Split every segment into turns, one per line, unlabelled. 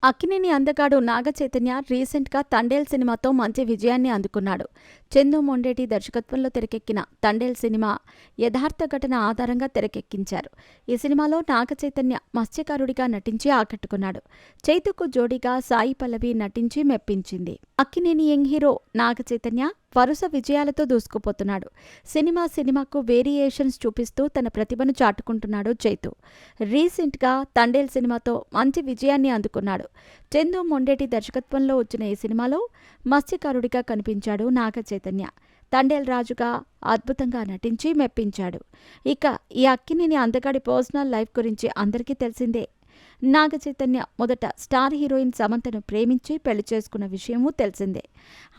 అక్కినేని అందగాడు నాగచైతన్య రీసెంట్గా తండేల్ సినిమాతో మంచి విజయాన్ని అందుకున్నాడు. చందు మొండేటి దర్శకత్వంలో తెరకెక్కిన తండేల్ సినిమా యథార్థ ఘటన ఆధారంగా తెరకెక్కించారు. ఈ సినిమాలో నాగచైతన్య మత్స్యకారుడిగా నటించి ఆకట్టుకున్నాడు. చైతుకు జోడీగా సాయి పల్లవి నటించి మెప్పించింది. అక్కినేని యంగ్ హీరో నాగచైతన్య వరుస విజయాలతో దూసుకుపోతున్నాడు. సినిమాకు వేరియేషన్స్ చూపిస్తూ తన ప్రతిభను చాటుకుంటున్నాడు చైతు. రీసెంట్గా తండేల్ సినిమాతో మంచి విజయాన్ని అందుకున్నాడు. చందు మొండేటి దర్శకత్వంలో వచ్చిన ఈ సినిమాలో మత్స్యకారుడిగా కనిపించాడు నాగచైతన్య. తండేల్ రాజుగా అద్భుతంగా నటించి మెప్పించాడు. ఇక ఈ అక్కినేని అందగాడి పర్సనల్ లైఫ్ గురించి అందరికీ తెలిసిందే. నాగచైతన్య మొదట స్టార్ హీరోయిన్ సమంతను ప్రేమించి పెళ్లి చేసుకున్న విషయమూ తెలిసిందే.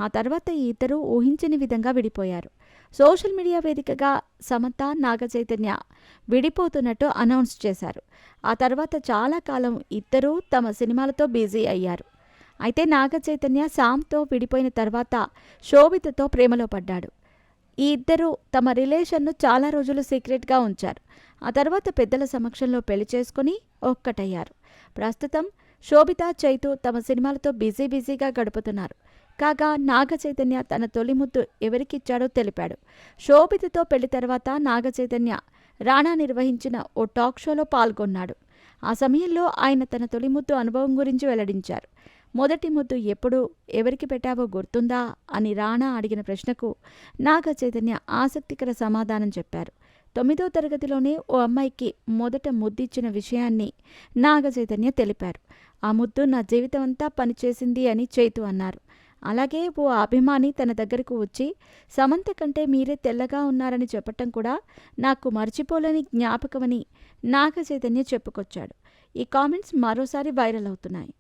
ఆ తర్వాత ఈ ఇద్దరూ ఊహించని విధంగా విడిపోయారు. సోషల్ మీడియా వేదికగా సమంత, నాగచైతన్య విడిపోతున్నట్టు అనౌన్స్ చేశారు. ఆ తర్వాత చాలా కాలం ఇద్దరూ తమ సినిమాలతో బిజీ అయ్యారు. అయితే నాగచైతన్య శామ్తో విడిపోయిన తర్వాత శోభితతో ప్రేమలో పడ్డాడు. ఈ ఇద్దరూ తమ రిలేషన్ను చాలా రోజులు సీక్రెట్గా ఉంచారు. ఆ తర్వాత పెద్దల సమక్షంలో పెళ్లి చేసుకుని ఒక్కటయ్యారు. ప్రస్తుతం శోభిత, చైతు తమ సినిమాలతో బిజీగా గడుపుతున్నారు. కాగా నాగచైతన్య తన తొలి ముద్దు ఎవరికిచ్చాడో తెలిపాడు. శోభితతో పెళ్లి తర్వాత నాగచైతన్య రాణా నిర్వహించిన ఓ టాక్ షోలో పాల్గొన్నాడు. ఆ సమయంలో ఆయన తన తొలి ముద్దు అనుభవం గురించి వెల్లడించారు. మొదటి ముద్దు ఎప్పుడు, ఎవరికి పెట్టావో గుర్తుందా అని రాణా అడిగిన ప్రశ్నకు నాగచైతన్య ఆసక్తికర సమాధానం చెప్పారు. 9వ తరగతిలోనే ఓ అమ్మాయికి మొదట ముద్దిచ్చిన విషయాన్ని నాగచైతన్య తెలిపారు. ఆ ముద్దు నా జీవితమంతా పనిచేసింది అని చైతు అన్నారు. అలాగే ఓ అభిమాని తన దగ్గరకు వచ్చి సమంత కంటే మీరే తెల్లగా ఉన్నారని చెప్పటం కూడా నాకు మర్చిపోలేని జ్ఞాపకమని నాగచైతన్య చెప్పుకొచ్చాడు. ఈ కామెంట్స్ మరోసారి వైరల్ అవుతున్నాయి.